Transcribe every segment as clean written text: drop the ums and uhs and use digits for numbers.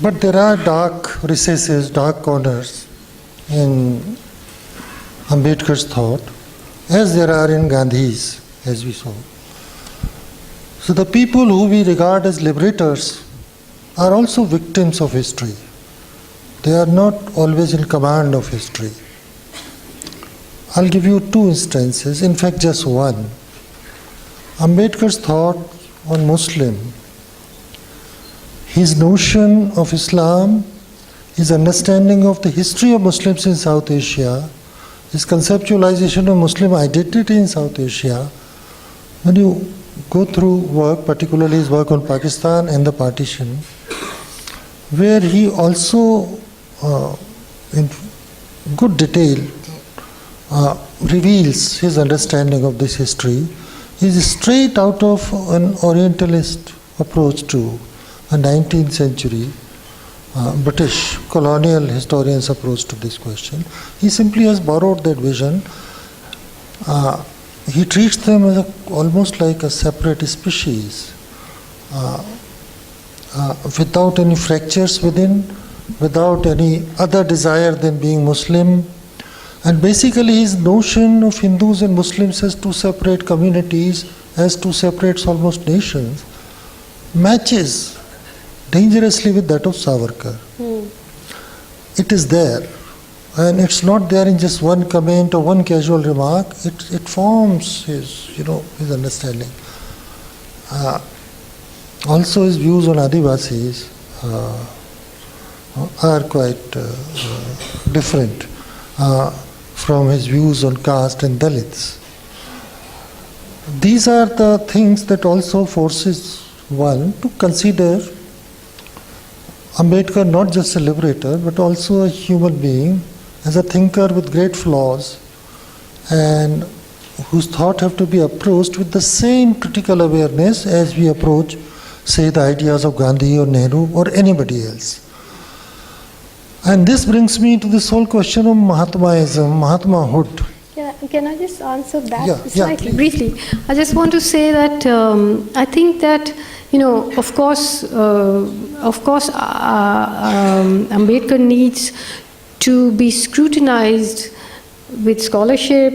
But there are dark recesses, dark corners in Ambedkar's thought, as there are in Gandhi's, as we saw. So the people who we regard as liberators are also victims of history. They are not always in command of history. I'll give you two instances, in fact just one. Ambedkar's thought on Muslim, his notion of Islam, his understanding of the history of Muslims in South Asia, his conceptualization of Muslim identity in South Asia, when you go through work, particularly his work on Pakistan and the partition, where he also, in good detail, reveals his understanding of this history, is straight out of an Orientalist approach to a 19th century British colonial historian's approach to this question. He simply has borrowed that vision. He treats them as almost like a separate species, without any fractures within, without any other desire than being Muslim. And basically his notion of Hindus and Muslims as two separate communities, as two separate almost nations, matches dangerously with that of Savarkar. It is there, and it's not there in just one comment or one casual remark. It forms his, his understanding. Also, his views on Adivasis are quite different from his views on caste and Dalits. These are the things that also forces one to consider Ambedkar not just a liberator, but also a human being, as a thinker with great flaws, and whose thought have to be approached with the same critical awareness as we approach, say, the ideas of Gandhi or Nehru or anybody else. And this brings me to this whole question of Mahatmaism, Mahatmahood. Can I just answer that slightly, briefly? I just want to say that I think that, of course, Ambedkar needs to be scrutinized with scholarship,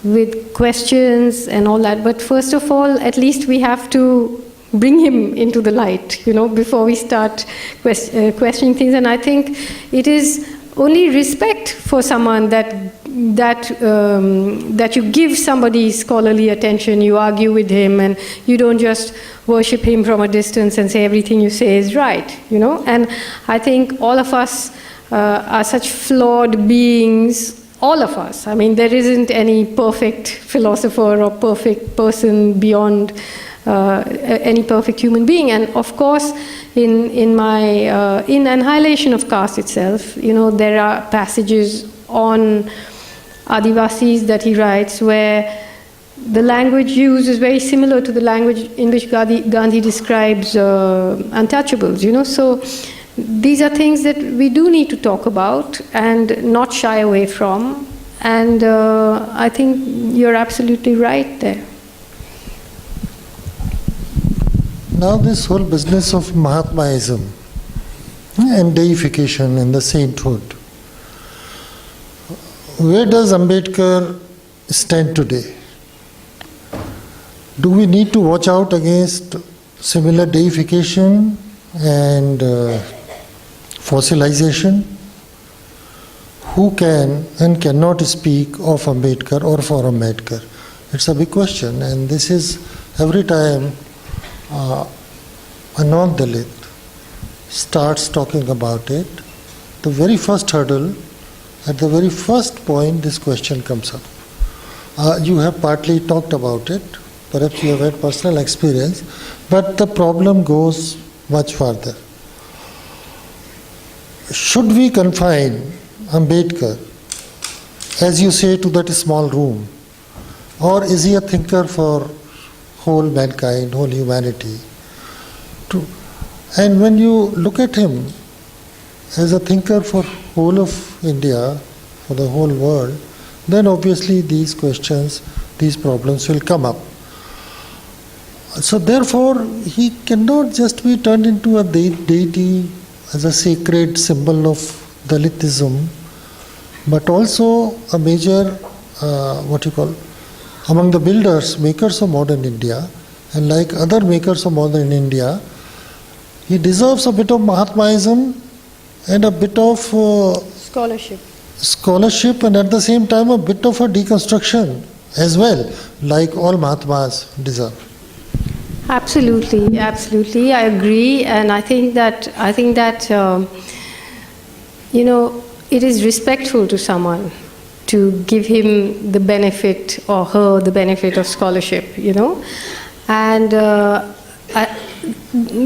with questions and all that. But first of all, at least we have to bring him into the light, before we start questioning things. And I think it is only respect for someone that you give somebody scholarly attention, you argue with him, and you don't just worship him from a distance and say everything you say is right, And I think all of us are such flawed beings, all of us. I mean, there isn't any perfect philosopher or perfect person beyond any perfect human being. And of course, in Annihilation of Caste itself, there are passages on Adivasis that he writes where the language used is very similar to the language in which Gandhi describes untouchables, So these are things that we do need to talk about and not shy away from. And I think you're absolutely right there. Now this whole business of Mahatmaism and deification and the sainthood, where does Ambedkar stand today? Do we need to watch out against similar deification and fossilization? Who can and cannot speak of Ambedkar or for Ambedkar? It's a big question, and this is every time a non-Dalit starts talking about it, the very first hurdle, at the very first point, this question comes up. You have partly talked about it, perhaps you have had personal experience, but the problem goes much further. Should we confine Ambedkar, as you say, to that small room, or is he a thinker for whole mankind, whole humanity? And when you look at him as a thinker for whole of India, for the whole world, then obviously these questions, these problems will come up. So therefore, he cannot just be turned into a deity as a sacred symbol of Dalitism, but also a major, among the builders, makers of modern India, and like other makers of modern India, he deserves a bit of Mahatmaism and a bit of scholarship, and at the same time a bit of a deconstruction as well, like all Mahatmas deserve. Absolutely, absolutely. I agree, and I think that it is respectful to someone to give him the benefit or her the benefit of scholarship. And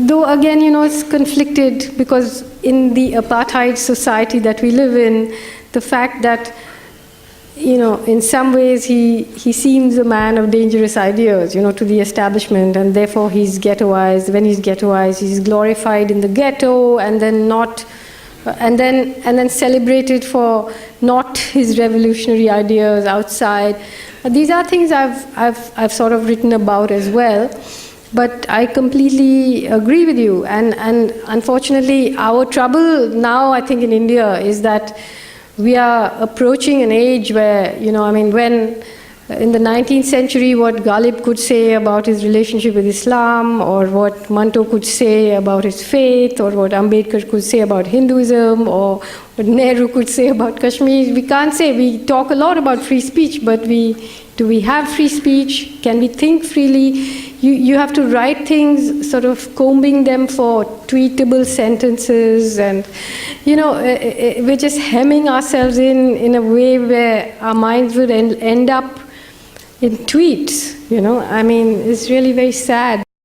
though again, it's conflicted because in the apartheid society that we live in, the fact that in some ways he seems a man of dangerous ideas, to the establishment, and therefore he's ghettoized. When he's ghettoized, he's glorified in the ghetto, and then celebrated for not his revolutionary ideas outside. These are things I've sort of written about as well. But I completely agree with you, and unfortunately, our trouble now, I think, in India is that we are approaching an age where, when in the 19th century, what Ghalib could say about his relationship with Islam, or what Manto could say about his faith, or what Ambedkar could say about Hinduism, or what Nehru could say about Kashmir, we can't say. We talk a lot about free speech, but do we have free speech? Can we think freely? You have to write things, sort of combing them for tweetable sentences, and we're just hemming ourselves in a way where our minds would end up in tweets. It's really very sad.